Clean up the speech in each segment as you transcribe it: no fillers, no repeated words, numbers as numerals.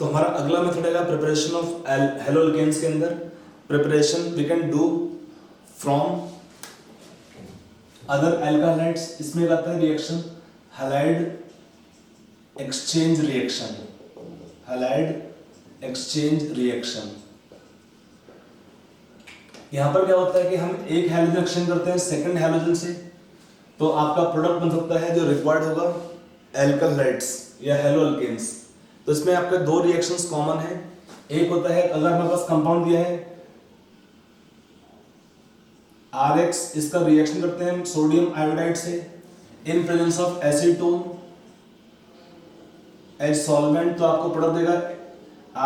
तो हमारा अगला मेथड है प्रिपरेशन ऑफ हेलोल्केन्स के अंदर preparation we can do from other alkaloids. इसमें आता है reaction halide exchange reaction, halide exchange reaction. यहां पर क्या होता है कि हम एक हैलोजन एक्सचेंज करते हैं सेकंड हैलोजन से, तो आपका प्रोडक्ट बन सकता है जो रिक्वायर्ड होगा एल्कलाइड्स या हेलोअल्केन्स। तो इसमें आपके दो रिएक्शंस कॉमन है। एक होता है अगर हमारे पास कंपाउंड दिया है RX, इसका रिएक्शन करते हैं सोडियम आयोडाइड से in presence of acetone as solvent, तो आपको प्रोडक्ट देगा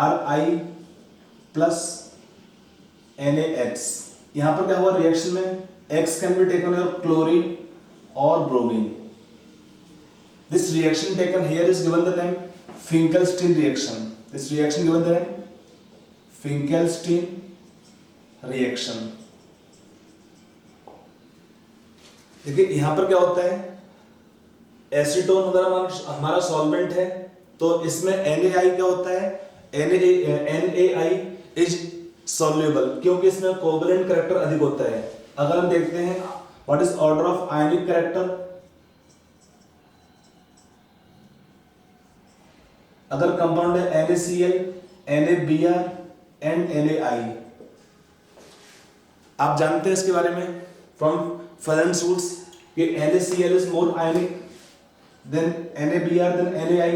RI प्लस NaX। यहां पर क्या हुआ रिएक्शन में X can be taken as chlorine और bromine. This reaction taken here is given the name Finkelstein reaction. This reaction given the name Finkelstein reaction. देखिए यहां पर क्या होता है, एसीटोन अगर हमारा सॉल्वेंट है तो इसमें NaI क्या होता है, NaI इज सॉल्युबल क्योंकि इसमें कोवैलेंट कैरेक्टर अधिक होता है। अगर हम देखते हैं what is order of ionic character, अगर कंपाउंड है NaCl, NaBr एंड NaI, आप जानते हैं इसके बारे में फ्रॉम फरेंस रूल्स कि NaCl is more ionic than NaBr than NaI,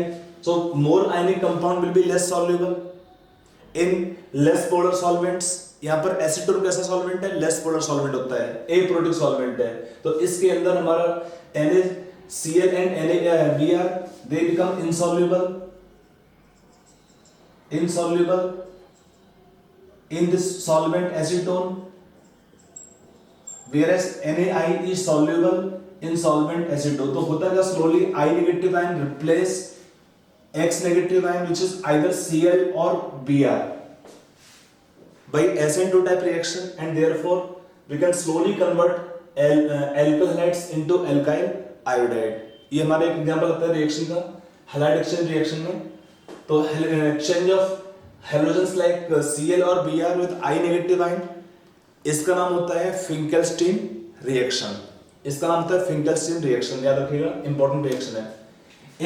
so more ionic compound will be less soluble in less polar solvents. यहां पर एसीटोन कैसा सॉल्वेंट है, लेस पोलर सॉल्वेंट होता है, एप्रोटिक सॉल्वेंट है। तो इसके अंदर हमारा NaCl and NaBr they become insoluble in this solvent acetone, whereas NaI is soluble in solvent acetone। तो होता क्या, slowly I negative ion replace X negative ion which is either Cl or Br by SN2 type reaction, and therefore we can slowly convert alkyl halides into alkyl iodide। ये हमारा एक example होता है reaction का halide exchange reaction में। तो exchange of halogens like Cl और Br with I negative ion, इसका नाम होता है फिंकेल्स्टीन रिएक्शन। इसका नाम होता है फिंकेल्स्टीन रिएक्शन, याद रखिएगा, इंपॉर्टेंट रिएक्शन है।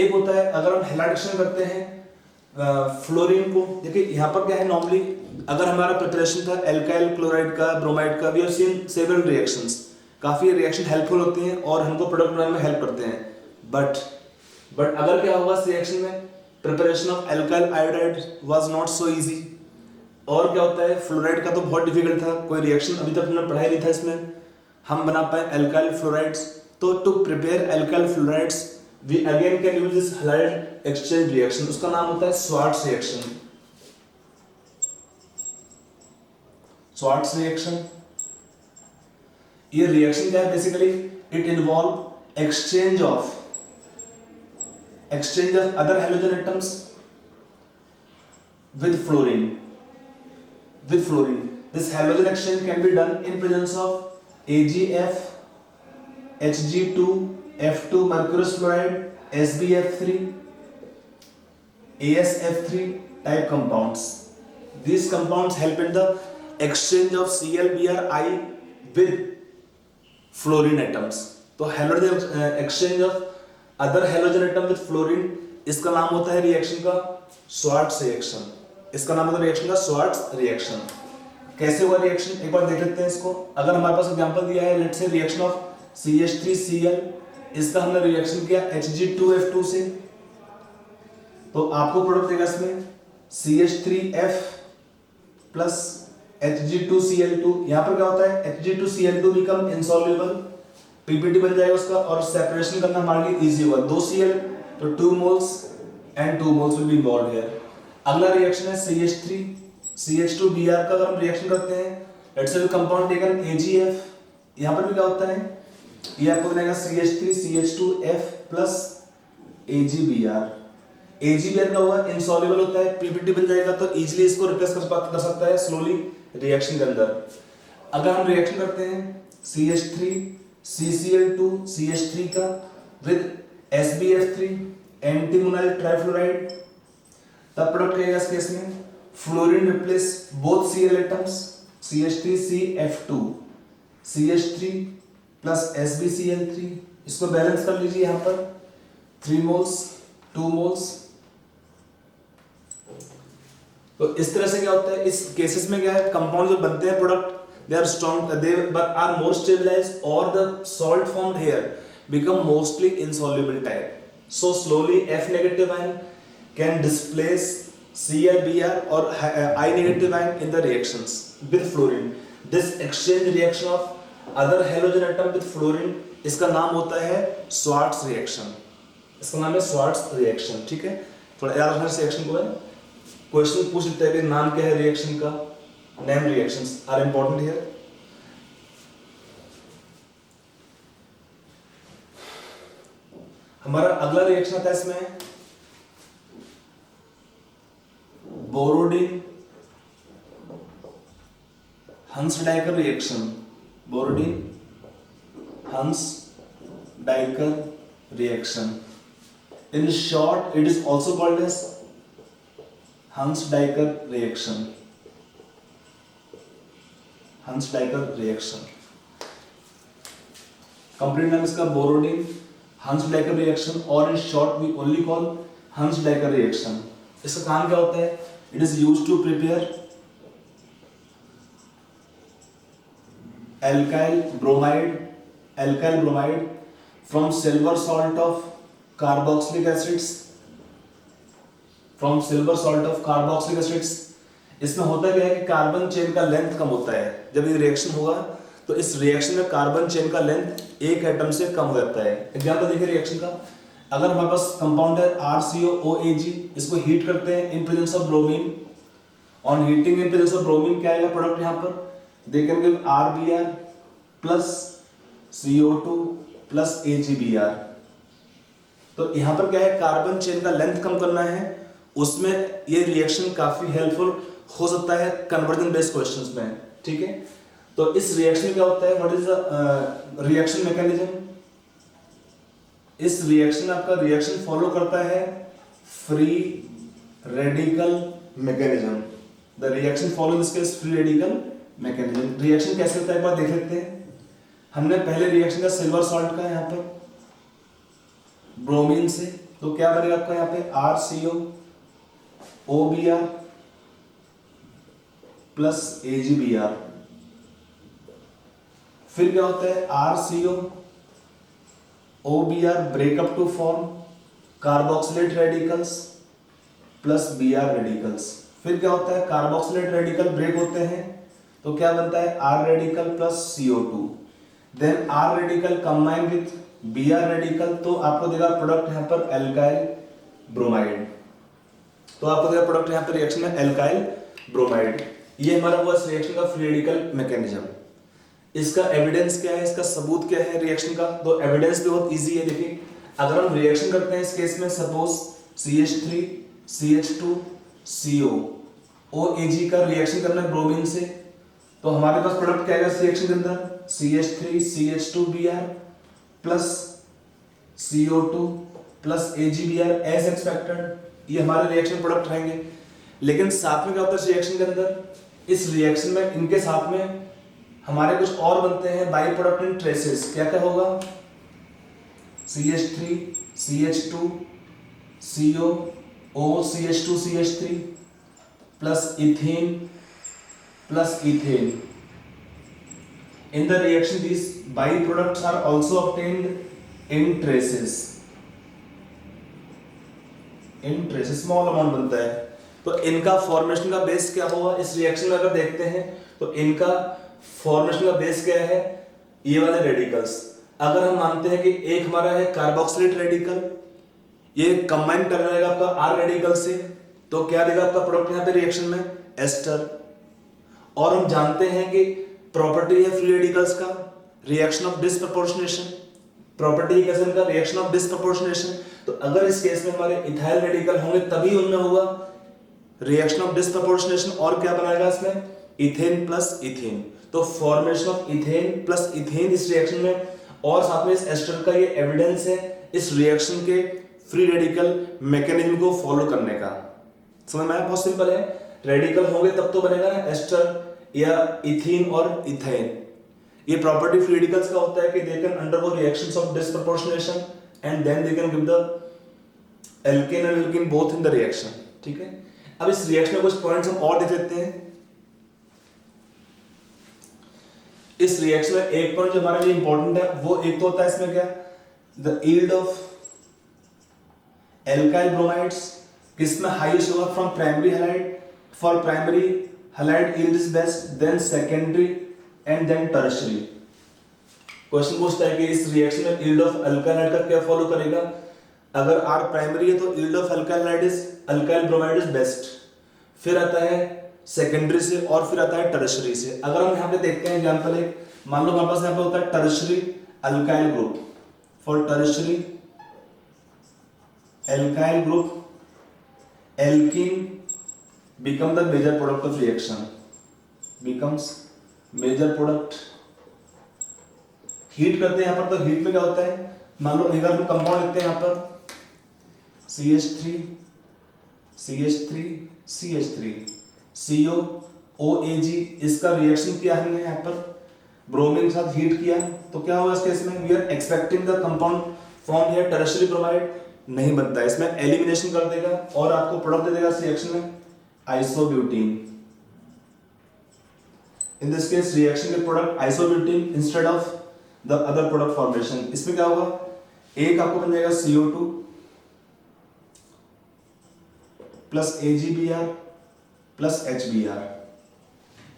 एक होता है अगर हम हैलाइड एक्सचेंज करते हैं फ्लोरीन को, देखिए यहाँ पर क्या है, नॉर्मली अगर हमारा प्रिपरेशन था एल्काइल क्लोराइड का, ब्रोमाइड का, we have seen several reactions, काफी रिएक्शन हेल्पफुल होती हैं और हमको प्रोडक्ट बनाने में हेल्प करते हैं। बट अगर क्या होगा इस रिएक्शन में, preparation of alkyl iodide was not so easy. और क्या होता है, फ्लोराइड का तो बहुत डिफिकल्ट था, कोई रिएक्शन अभी तक हमने पढ़ाई नहीं था इसमें, हम बना पाए एल्काइल फ्लोराइड्स। तो to prepare alkyl fluorides we again can use this halide exchange reaction, उसका नाम होता है स्वार्ट्स रिएक्शन। स्वार्ट्स रिएक्शन, ये रिएक्शन क्या है, basically it involve exchange of other halogen atoms with fluorine. This halogen exchange can be done in presence of AgF, Hg2, F2 mercurous fluoride, SbF3, AsF3 type compounds. These compounds help in the exchange of ClBrI with fluorine atoms. तो halogen exchange of other halogen atom with fluorine, इसका नाम होता है reaction का Swarts reaction. इसका नाम होता है रिएक्शन का स्वार्ट्स रिएक्शन। कैसे हुआ रिएक्शन, एक बार देख लेते हैं इसको। अगर हमारे पास एग्जांपल दिया है, let's say reaction of CH3Cl, इसका हमने रिएक्शन किया Hg2F2 से, तो आपको प्रोडक्ट देगा इसमें CH3F प्लस Hg2Cl2। यहां पर क्या होता है, Hg2Cl2 बिकम इनसॉल्युबल, पीपीटी बन जाएगा उसका, और सेपरेशन करना हमारे लिए इजी हुआ। 2 Cl तो 2 moles and 2 moles will be involved here. अगला रिएक्शन है CH3 CH2Br का, अगर हम रिएक्शन करते हैं, let's say compound taken AgF, यहां पर भी क्या होता है, ये आपको बनेगा CH3 CH2F plus AgBr। AgBr का हुआ इनसॉल्युबल होता है, पीपीटी बन जाएगा, तो इजीली इसको रिप्लेस कर सकता है स्लोली रिएक्शन के अंदर। अगर हम रिएक्शन करते हैं CH3 CCl2 CH3 का विद SbF3 एंटीमोनाइल ट्राइफ्लोराइड, तब प्रोडक्ट क्या इस केस में, fluorine replace both Cl atoms CH3CF2 CH3 plus SbCl3, इसको बैलेंस कर लीजिए यहाँ पर 3 मोल्स 2 मोल्स। तो इस तरह से क्या होता है इस केसेस में, क्या है कंपाउंड जो बनते हैं product they are strong, they but are more stabilized, or the salt formed here become mostly insoluble type. So slowly F negative ion can displace ClBr or I negative ion in the reactions with fluorine. This exchange reaction of other halogen atom with fluorine, इसका नाम होता है Schwarz reaction. इसका नाम है Schwarz reaction, ठीक है। थोड़ा याद रखना इस रिएक्शन को है, क्वेश्चन पूछ लेते हैं कि नाम क्या है रिएक्शन का, name reactions are important here. हमारा अगला रिएक्शन आता है इसमें बोरोडिन Hunsdiecker reaction, Borodin Hunsdiecker reaction. In short it is also called as Hunsdiecker reaction, हंस डाइकर रिएक्शन। कंप्लीट नाम इसका बोरोडिन हंस डाइकर रिएक्शन, और in short we only call Hunsdiecker reaction. इसका काम क्या होता है, it is used to prepare alkyl bromide from silver salt of carboxylic acids, from silver salt of carboxylic acids. इसमें होता क्या है कि कार्बन चेन का लेंथ कम होता है, जब ये रिएक्शन होगा तो इस रिएक्शन में कार्बन चेन का लेंथ एक एटम से कम हो जाता है। एग्जांपल देखिए रिएक्शन का, अगर हमारे पास कंपाउंड है RCOOAg, इसको हीट करते हैं इन presence of bromine, on heating in presence of bromine क्या आएगा प्रोडक्ट यहाँ पर, देखेंगे RBr plus CO2 plus AgBr। तो यहाँ पर क्या है कार्बन चेन का लेंथ कम करना है, उसमें ये रिएक्शन काफी हेल्पफुल हो सकता है कन्वर्जन बेस्ड क्वेश्चंस में, ठीक है। तो इस रिएक्शन में क्या होता है, what is the reaction mechanism, इस रिएक्शन आपका रिएक्शन फॉलो करता है free radical mechanism. The reaction follow this case free radical mechanism. Reaction कैसे होता है एक बार देख लेते हैं। हमने पहले रिएक्शन का सिल्वर सॉल्ट का यहाँ पर ब्रोमीन से, तो क्या बनेगा आपका यहाँ पे RCOOBr प्लस AgBr। फिर क्या होता है RCOOBr break up to form carboxylate radicals plus Br radicals. फिर क्या होता है कार्बोक्सिलेट रेडिकल ब्रेक होते हैं तो क्या बनता है R radical plus CO2, then R radical combine with Br radical, तो आपको देगा प्रोडक्ट यहाँ पर एल्काइल ब्रोमाइड। तो आपको देगा प्रोडक्ट यहाँ पर रिएक्शन में एल्काइल ब्रोमाइड। ये हमारा हुआ इस रिएक्शन का फ्री रेडिकल मैकेनिज्म। इसका एविडेंस क्या है, इसका सबूत क्या है रिएक्शन का, तो एविडेंस भी बहुत इजी है। देखिए अगर हम रिएक्शन करते हैं इस केस में, suppose CH3 CH2 CO OAg का रिएक्शन करना है ब्रोमीन से, तो हमारे पास प्रोडक्ट क्या आएगा इस रिएक्शन के अंदर, CH3 CH2Br plus CO2 plus AgBr as expected. ये हमारे रिएक्शन प्रोडक्ट रहेंगे। लेकिन साथ में क्या होता है इस रिएक्शन के अंदर, इस रिएक्शन में इनके साथ में हमारे कुछ और बनते हैं बाई प्रोडक्ट इन ट्रेसेस। क्या क्या होगा, CH3 CH2 CO O CH2 CH3 plus ethane plus ethane. In the reaction, these byproducts are also obtained in traces. In traces small amount बनता है। तो इनका फॉर्मेशन का बेस क्या होगा इस रिएक्शन में अगर देखते हैं, तो इनका फॉर्मेशन का बेस क्या है, ये वाले रेडिकल्स। अगर हम मानते हैं कि एक हमारा है कार्बोक्सिलेट रेडिकल, ये कंबाइन कर रहेगा आपका R रेडिकल से, तो क्या देगा आपका प्रोडक्ट यहाँ पे रिएक्शन में एस्टर। और हम जानते हैं कि प्रॉपर्टी है फ्री रेडिकल्स का रिएक्शन ऑफ डिसप्रपोर्शनेशन, प्रॉपर्टी कैसे इनका रिएक्शन ऑफ डिसप्रपोर्शनेशन। तो अगर इस केस में हमारे इथाइल रेडिकल होंगे तभी उनमें होगा रिएक्शन ऑफ डिसप्रपोर्शनेशन, और क्या बनाएगा इसमें इथेन प्लस इथेन। तो formation of ethane plus ethane इस रिएक्शन में, और साथ में इस एस्टर का ये एविडेंस है इस रिएक्शन के फ्री रेडिकल मैकेनिज्म को फॉलो करने का। समझ में आया? बहुत सिंपल है, रेडिकल होंगे तब तो बनेगा ना एस्टर या इथीन और इथेन। ये प्रॉपर्टी फ्री रेडिकल्स का होता है कि they can undergo reactions of disproportionation and then they can give the alkane and alkene both in the reaction. ठीक है, अब इस रिएक्शन में कुछ पॉइंट्स हम और देख लेते हैं। इस रिएक्शन में एक पॉइंट जो हमारे लिए इंपॉर्टेंट है वो एक तो होता है इसमें क्या, the yield of alkyl bromides, किसमें हाईएस्ट होगा from primary halide, for primary halide yield is best, then secondary and then tertiary. Question पूछता है कि इस रिएक्शन में यील्ड ऑफ अल्काइल हैलाइड का क्या फॉलो करेगा। अगर R प्राइमरी है तो yield of alkyl halide is alkyl bromide is best, फिर आता है सेकेंडरी से और फिर आता है टर्शियरी से। अगर हम यहाँ पे देखते हैं एग्जांपल एक, मान लो हमारे पास यहाँ पे होता है tertiary alkyl group, for tertiary alkyl group alkene become the major product of reaction, becomes major product। Heat करते हैं यहाँ पर तो हीट में क्या होता है, मान लो अगर हम कंपाउंड लिखते हैं यहाँ पर CH3 CH3 CH3 COOAG, इसका रिएक्शन किया हमने यहाँ पर ब्रोमीन के साथ हीट किया तो क्या होगा इस केस में, we are expecting the compound form here tertiary bromide, नहीं बनता है, इसमें एलिमिनेशन कर देगा और आपको प्रोडक्ट दे देगा इस रिएक्शन में isobutene. In this case reaction के product isobutene instead of the other product formation. इसमें क्या होगा, एक आपको बन जाएगा CO2 plus AgBr plus HBr।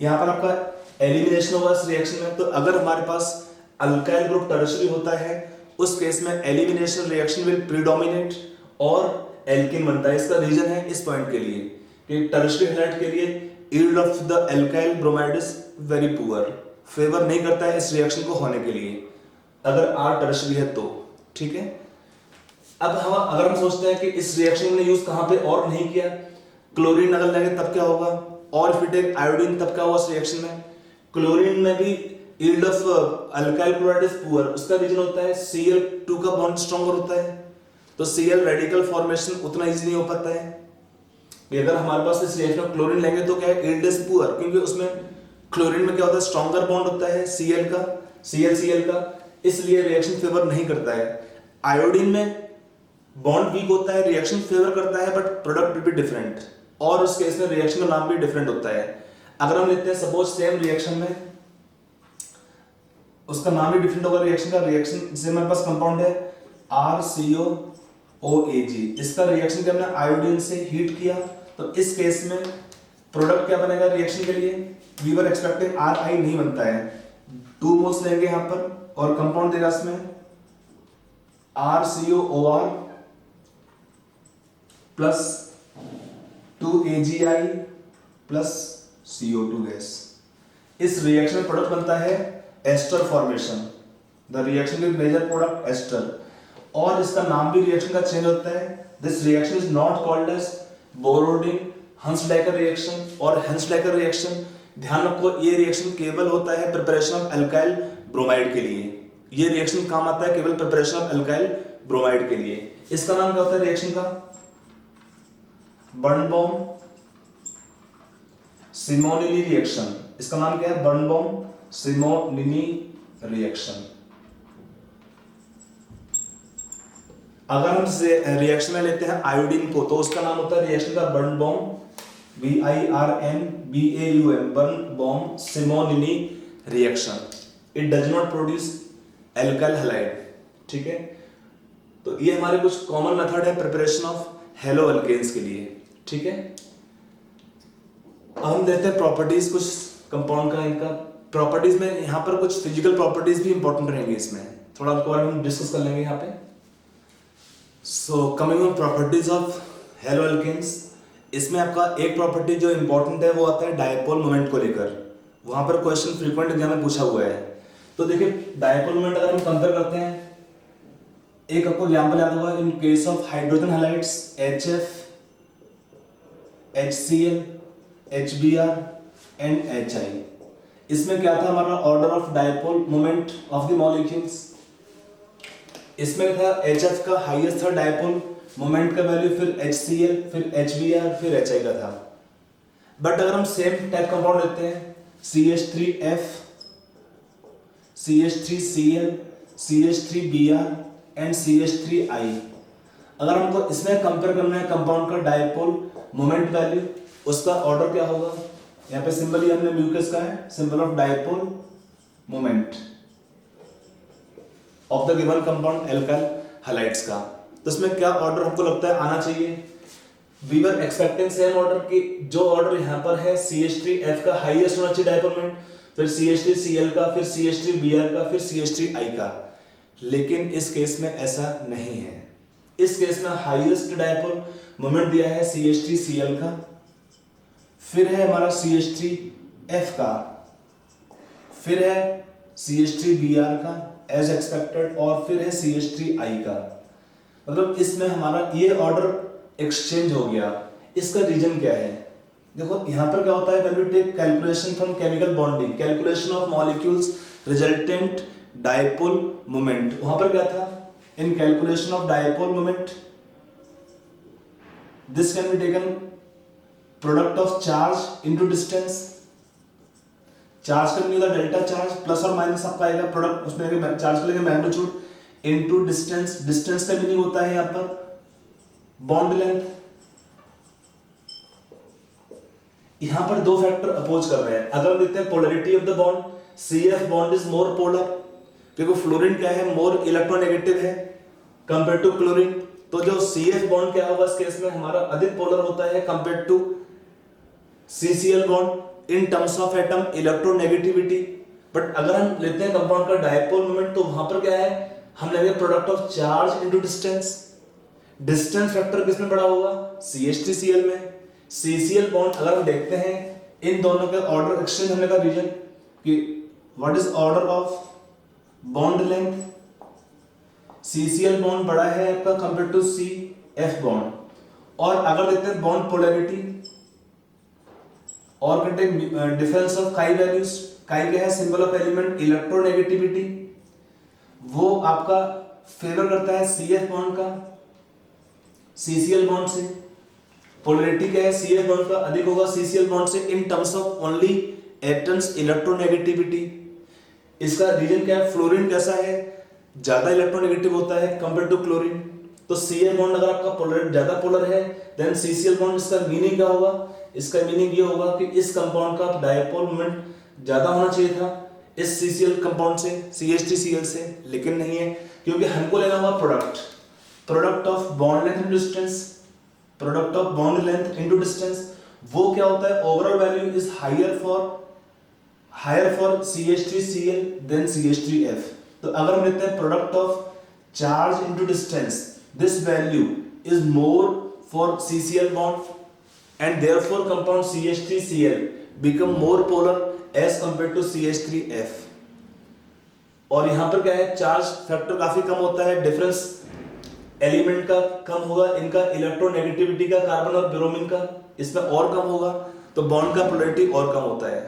यहां पर आपका एलिमिनेशन होगा इस रिएक्शन में। तो अगर हमारे पास अल्काइल ग्रुप टर्शियरी होता है उस केस में एलिमिनेशन रिएक्शन विल प्रीडोमिनेट और एल्कीन बनता है। इसका रीजन है इस पॉइंट के लिए कि टर्शियरी हैलाइड के लिए yield of the alkyl bromide is very poor, favour नहीं करता है इस रिएक्शन को होने के लिए अगर R टर्शियरी है तो। ठीक है, अब हम अगर हम सोचते हैं कि इस रिएक्शन में यूज कहां पे और नहीं किया, क्लोरीन अगर लेंगे तब क्या होगा, और फिर टेक आयोडीन तब क्या होगा इस रिएक्शन में। क्लोरीन में भी yield of alkyl chloride is poor, उसका रीजन होता है Cl2 का बॉन्ड स्ट्रॉन्गर होता है तो Cl रेडिकल फॉर्मेशन उतना इजी नहीं हो पाता है। अगर हमारे पास इस रिएक्शन में क्लोरीन लेंगे तो क्या है, यील्ड इज पुअर, क्योंकि उसमें क्लोरीन में क्या होता है स्ट्रॉन्गर बॉन्ड होता है Cl का, इसलिए रिएक्शन फेवर नहीं करता है। आयोडीन में बॉन्ड वीक होता है, रिएक्शन फेवर करता है but product will be different, और उस केस में रिएक्शन का नाम भी डिफरेंट होता है। अगर हम लेते हैं सपोज सेम रिएक्शन में, उसका नाम भी डिफरेंट होगा रिएक्शन का। रिएक्शन जैसे हमारे पास कंपाउंड है RCOOAG, इसका रिएक्शन के हमने आयोडीन से हीट किया तो इस केस में प्रोडक्ट क्या बनेगा रिएक्शन के लिए, वी वर एक्सपेक्टिंग RI नहीं बनता है, 2 मोल्स लेंगे यहाँ पर और कंपाउंड देगा इसमें RCOOR plus 2AgI plus CO2 gas. इस रिएक्शन में प्रोडक्ट बनता है ester formation, the reaction with major product ester, और इसका नाम भी रिएक्शन का चेंज होता है। This reaction is not called as Borodin Hunsdiecker reaction और हेंसडाइकर रिएक्शन। ध्यान रखो ये रिएक्शन केवल होता है प्रिपरेशन ऑफ अल्काइल ब्रोमाइड के लिए, ये रिएक्शन काम आता है केवल प्रिपरेशन ऑफ अल्काइल ब्रोमाइड के लिए। इसका नाम क्या होता है रिएक्शन का, बर्नबाउम सिमोनिनी रिएक्शन। इसका नाम क्या है, बर्नबाउम सिमोनिनी रिएक्शन। अगर हम रिएक्शन में लेते हैं आयोडीन को तो उसका नाम होता है रिएक्शन का Birnbaum BIRNBAUM, Birnbaum Simonini reaction. It does not produce alkyl halide. ठीक है, तो ये हमारे कुछ कॉमन मेथड है प्रिपरेशन ऑफ हेलो अल्केन्स के लिए। ठीक है, अब हम देखते हैं प्रॉपर्टीज कुछ कंपाउंड का। इनका प्रॉपर्टीज में यहाँ पर कुछ फिजिकल प्रॉपर्टीज भी इंपॉर्टेंट रहेंगे, इसमें थोड़ा उनके बारे में हम डिस्कस कर लेंगे यहाँ पे। So coming on properties of haloalkanes, इसमें आपका एक प्रॉपर्टी जो इंपॉर्टेंट है वो आता है डायपोल मोमेंट को लेकर। वहां पर क्वेश्चन फ्रीक्वेंट एग्जाम में पूछा हुआ है। तो देखिए डायपोल मोमेंट अगर हम कंपेयर करते हैं, एक आपको एग्जांपल याद होगा in case of hydrogen halides HF, HCl, HBr and HI। इसमें क्या था हमारा order of dipole moment of the molecules, इसमें था HF का हाईएस्ट था डायपोल मोमेंट का वैल्यू, फिर HCl, फिर HBr, फिर HI का था। बट अगर हम सेम टाइप कंपाउंड लेते हैं CH3F, CH3Cl, CH3Br and CH3I, अगर हमको इसमें कंपेयर करना है कंपाउंड का डायपोल मोमेंट वैल्यू, उसका ऑर्डर क्या होगा? यहाँ पे सिंबल ही हमने म्यूकस का है, symbol of dipole moment of the given compound alkyl halides का। तो इसमें क्या ऑर्डर हमको लगता है आना चाहिए? We were expecting same order की जो ऑर्डर यहाँ पर है CH3F का हाईएस्ट होना चाहिए डायपोल मोमेंट, फिर CH3Cl का, फिर CH3Br का, फिर CH3I का। लेकिन इस केस में ऐसा नहीं है। इस केस में हाईएस्ट डायपोल मोमेंट दिया है CH3Cl का, फिर है हमारा CH3F का, फिर है CH3Br का एज एक्सपेक्टेड, और फिर है CH3I का। मतलब इसमें हमारा ये ऑर्डर एक्सचेंज हो गया। इसका रीजन क्या है? देखो यहाँ पर क्या होता है, when we take calculation from chemical bonding, calculation of molecules resultant dipole moment, वहां पर क्या था? In calculation of dipole moment this can be taken product of charge into distance. Charge का मीनिंग होता है डेल्टा चार्ज, प्लस और minus आपका आएगा प्रोडक्ट, उसमें चार्ज का लेंगे मैग्नीट्यूड इनटू डिस्टेंस। डिस्टेंस का मीनिंग होता है यहाँ पर बॉन्ड लेंथ। यहां पर दो फैक्टर अपोज कर रहे हैं। अगर देखते हैं polarity of the bond, CF bond is more polar, क्योंकि फ्लोरीन क्या है, मोर इलेक्ट्रोनेगेटिव है कंपेयर टू क्लोरीन। तो जो CF बॉन्ड क्या होगा इस केस में हमारा अधिक पोलर होता है compare to CCl bond in terms of atom electronegativity. But अगर हम लेते हैं कंपाउंड का डायपोल मोमेंट, तो वहां पर क्या है, हम लेंगे product of charge into distance. Distance factor किसमें बड़ा होगा? CH3Cl में। CCl बॉन्ड अगर हम देखते हैं इन दोनों के ऑर्डर एक्सचेंज होने का रीजन कि what is order of bond length, CCl bond बड़ा है आपका कंपेयर टू CF बॉन्ड। और अगर देखते हैं बॉन्ड पोलैरिटी और डिफरेंस ऑफ काई वैल्यूज, काई क्या है, सिंबल ऑफ एलिमेंट इलेक्ट्रोनेगेटिविटी, वो आपका फेवर करता है CF बॉन्ड का CCl बॉन्ड से। पोलैरिटी क्या है, CF बॉन्ड का अधिक होगा CCl बॉन्ड से इन terms of only atoms electronegativity. इसका रीजन क्या है, फ्लोरीन कैसा है, ज्यादा इलेक्ट्रोनेगेटिव होता है कंपेयर टू क्लोरीन। तो CF बॉन्ड अगर आपका पोलर ज्यादा पोलर है देन CCl बॉन्ड, इसका मीनिंग क्या होगा? इसका मीनिंग ये होगा कि इस कंपाउंड का डायपोल मोमेंट ज्यादा होना चाहिए था इस CCl कंपाउंड से, CH3Cl से, लेकिन नहीं है, क्योंकि हमको लेना होगा product of bond length into distance. Product of bond length into distance वो क्या होता है, overall value is higher for CH3Cl than CH3F। तो अगर हम लेते हैं product of charge into distance, this value is more for CCl bond and therefore compound CH3Cl become more polar as compare to CH3F। और यहां पर क्या है, चार्ज फैक्टर काफी कम होता है, डिफरेंस एलिमेंट का कम होगा, इनका इलेक्ट्रोनेगेटिविटी का, कार्बन और ब्रोमीन का इसमें और कम होगा, तो बॉन्ड का पोलैरिटी और कम होता है।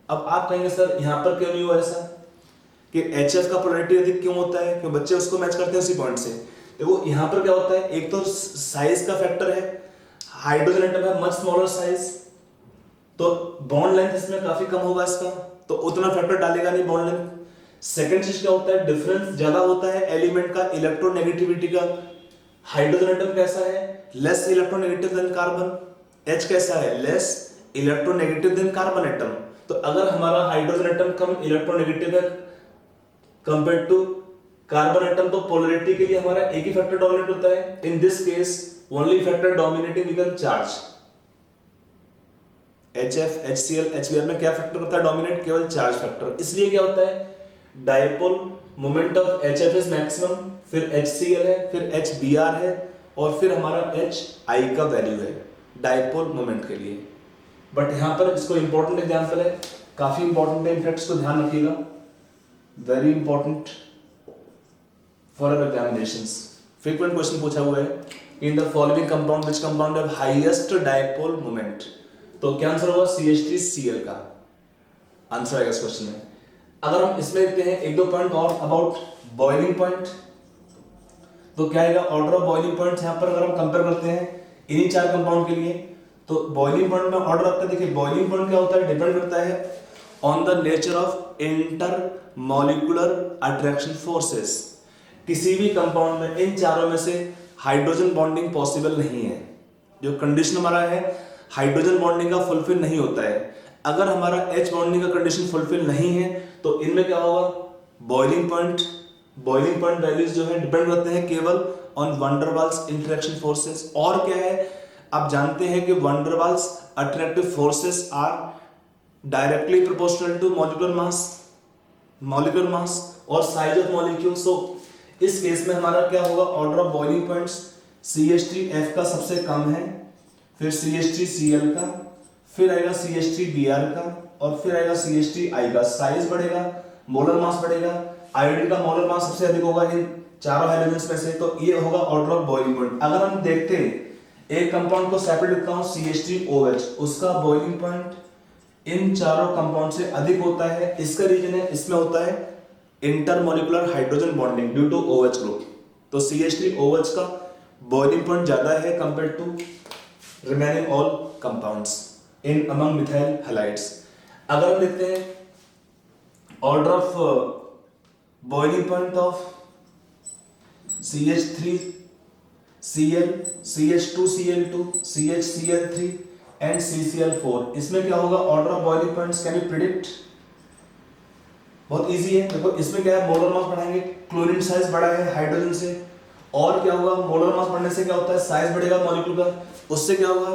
अब आप कहेंगे सर यहाँ पर क्यों नहीं हुआ ऐसा कि HF का पोलैरिटी अधिक क्यों होता है, क्यों बच्चे उसको मैच करते हैं उसी पॉइंट से। देखो यहाँ पर क्या होता है, एक तो साइज का फैक्टर है, हाइड्रोजन एटम है मच स्मॉलर साइज, तो बॉन्ड लेंथ इसमें काफी कम होगा इसका, तो उतना फैक्टर डालेगा नहीं बॉन्ड लेंथ। सेकंड चीज क्या होता है, डिफरेंस ज्यादा होता है एलिमेंट का इलेक्ट्रोनेगेटिविटी का। हाइड्रोजन एटम कैसा है, less electronegative than carbon, H कैसा है, less electronegative than carbon atom. तो अगर हमारा हाइड्रोजन एटम कम इलेक्ट्रोनेगेटिव है कंपेयर टू कार्बन एटम, तो पोलैरिटी के लिए हमारा एक ही फैक्टर डोमिनेट होता है। इन this case only factor dominating become charge. HF, HCl, HBr में क्या फैक्टर होता है डोमिनेट, केवल चार्ज फैक्टर। इसलिए क्या होता है, dipole moment of HF is maximum, फिर HCl है, फिर HBr है, और फिर हमारा HI का वैल्यू है डायपोल मोमेंट के लिए। बट यहाँ पर इसको इंपॉर्टेंट एग्जांपल है, काफी इंपॉर्टेंट है, इनफैक्ट इसको ध्यान रखिएगा, very important for our examinations. Frequent question पूछा हुआ है, in the following compound which compound have highest dipole moment, तो क्या आंसर होगा, CH3Cl का आंसर आएगा इस क्वेश्चन में। अगर हम इसमें देखते हैं एक दो पॉइंट और अबाउट बॉइलिंग पॉइंट, तो क्या आएगा ऑर्डर ऑफ बॉइलिंग पॉइंट्स यहाँ पर अगर हम कंपेयर करते हैं इन्हीं 4 कंपाउंड के लिए, तो बॉइलिंग पॉइंट में ऑर्डर आपका देखिए बॉइलिंग पॉइंट क्या होता है, डिपेंड करता है on the nature of inter molecular attraction forces. किसी भी कंपाउंड में इन चारों में से हाइड्रोजन बॉन्डिंग पॉसिबल नहीं है। जो कंडीशन हमारा है हाइड्रोजन बॉन्डिंग का फुलफिल नहीं होता है। अगर हमारा H बॉन्डिंग का कंडीशन फुलफिल नहीं है तो इनमें क्या होगा, बॉइलिंग पॉइंट वैल्यूज जो है डिपेंड करते हैं केवल on van der Waals interaction forces. और क्या है, आप जानते हैं कि van der Waals attractive forces are directly proportional to molecular mass और साइज ऑफ मॉलिक्यूल। सो इस केस में हमारा क्या होगा, order of boiling points CH3F का सबसे कम है, फिर CH3Cl का, फिर आएगा CH3Br का, और फिर आएगा CH3I का। साइज बढ़ेगा, मोलर मास बढ़ेगा, आयोडीन का मोलर मास सबसे अधिक होगा इन चारों हाइड्रोजन्स में से। तो ये होगा ऑर्डर ऑफ बॉइलिंग पॉइंट। अगर हम देखते हैं एक कंपाउंड को सेपरेट लिखता हूं CH3OH, उसका बॉइलिंग पॉइंट इन चारों कंपाउंड से अधिक होता है। इसका रीजन है इसमें होता है intermolecular hydrogen bonding due to OH group. तो CH3OH का बॉइलिंग पॉइंट ज्यादा है compare to remaining all compounds in among methyl halides. अगर हम देखते हैं order of boiling point of CH3Cl, CH2Cl2, CHCl3 and CCl4, इसमें क्या होगा, order of boiling points can you predict? बहुत इजी है। देखो इसमें क्या है, मोलर मास बढ़ाएंगे, क्लोरीन साइज बड़ा है हाइड्रोजन से, और क्या होगा, मोलर मास बढ़ने से क्या होता है, साइज बढ़ेगा मॉलिक्यूल का, उससे क्या होगा,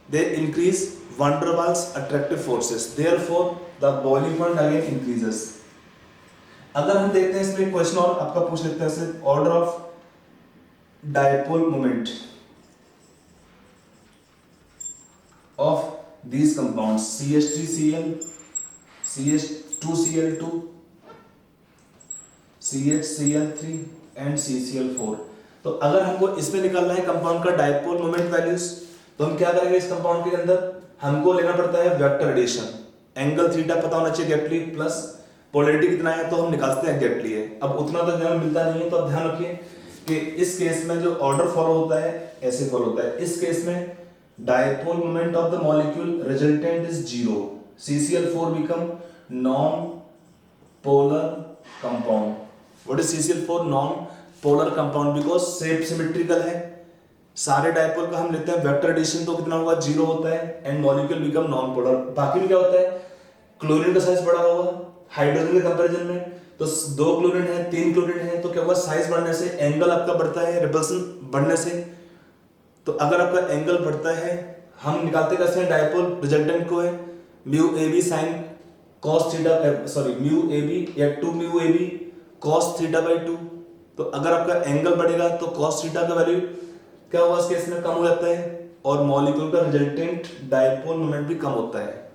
they increase van der Waals attractive forces, therefore the boiling point again increases. अगर हम देखते हैं इसमें क्वेश्चन और आपका पूछ लेते हैं, order of dipole moment of these compounds CH3Cl, CH2Cl2, CHCl3 and CCl4। तो अगर हमको इसमें निकालना है कंपाउंड का डायपोल मोमेंट वैल्यूज, तो हम क्या करेंगे, इस कंपाउंड के अंदर हमको लेना पड़ता है वेक्टर एडिशन। एंगल थीटा पता होना चाहिए एग्जैक्टली, प्लस पोलैरिटी कितना है तो हम निकालते हैं एग्जैक्टली है। अब उतना तो ध्यान मिलता नहीं है, तो अब ध्यान रखिए कि इस केस में जो ऑर्डर फॉलो होता है ऐसे फॉलो होता है। इस केस में dipole moment of the molecule resultant is 0, CCl4 become non-polar compound. What is CCl4? Non-polar compound because shape symmetrical है। सारे डायपोल का हम लेते हैं वेक्टर एडिशन, तो कितना होगा, 0 होता है, and molecule become non polar. बाकी में क्या होता है, क्लोरीन का साइज बड़ा होगा हाइड्रोजन के कंपैरिजन में, तो 2 क्लोरीन है 3 क्लोरीन है, तो क्या होगा, साइज बढ़ने से एंगल आपका बढ़ता है, रिपल्सन बढ़ने से। तो अगर आपका एंगल बढ़ता है, हम निकालते कैसे हैं, डायपोल रिजल्टेंट को है mu AB sin cos theta, sorry mu AB या 2 mu AB cos theta by 2। तो अगर आपका एंगल बढ़ेगा तो cos थीटा का वैल्यू क्या होगा, इस केस में कम हो जाता है, और मॉलिक्यूल का रिजल्टेंट डायपोल मोमेंट भी कम होता है।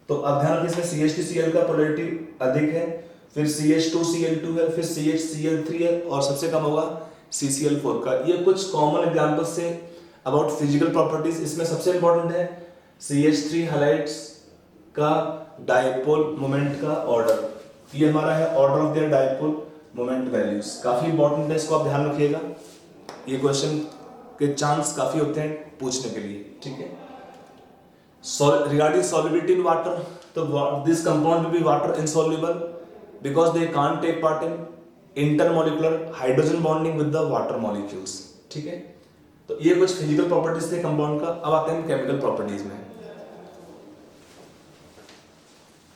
तो अब ध्यान रखिए, इसमें CH3Cl का पोलैरिटी अधिक है, फिर CH2Cl2 है, फिर CHCl3 है, और सबसे कम होगा CCl4 का। ये कुछ common examples say about physical properties. इसमें सबसे इंपॉर्टेंट है CH3 हैलाइड्स का डायपोल मोमेंट का ऑर्डर। ये हमारा है order of their dipole moment values, काफी इंपॉर्टेंट है, इसको आप ध्यान रखिएगा। ये क्वेश्चन के चांस काफी होते हैं पूछने के लिए, ठीक है। रिगार्डिंग सॉल्युबिलिटी इन वाटर, तो this compound will be water insoluble because they can't take part in intermolecular hydrogen bonding with the water molecules, ठीक है। तो ये कुछ फिजिकल प्रॉपर्टीज थे कंपाउंड का। अब आते हैं केमिकल प्रॉपर्टीज में।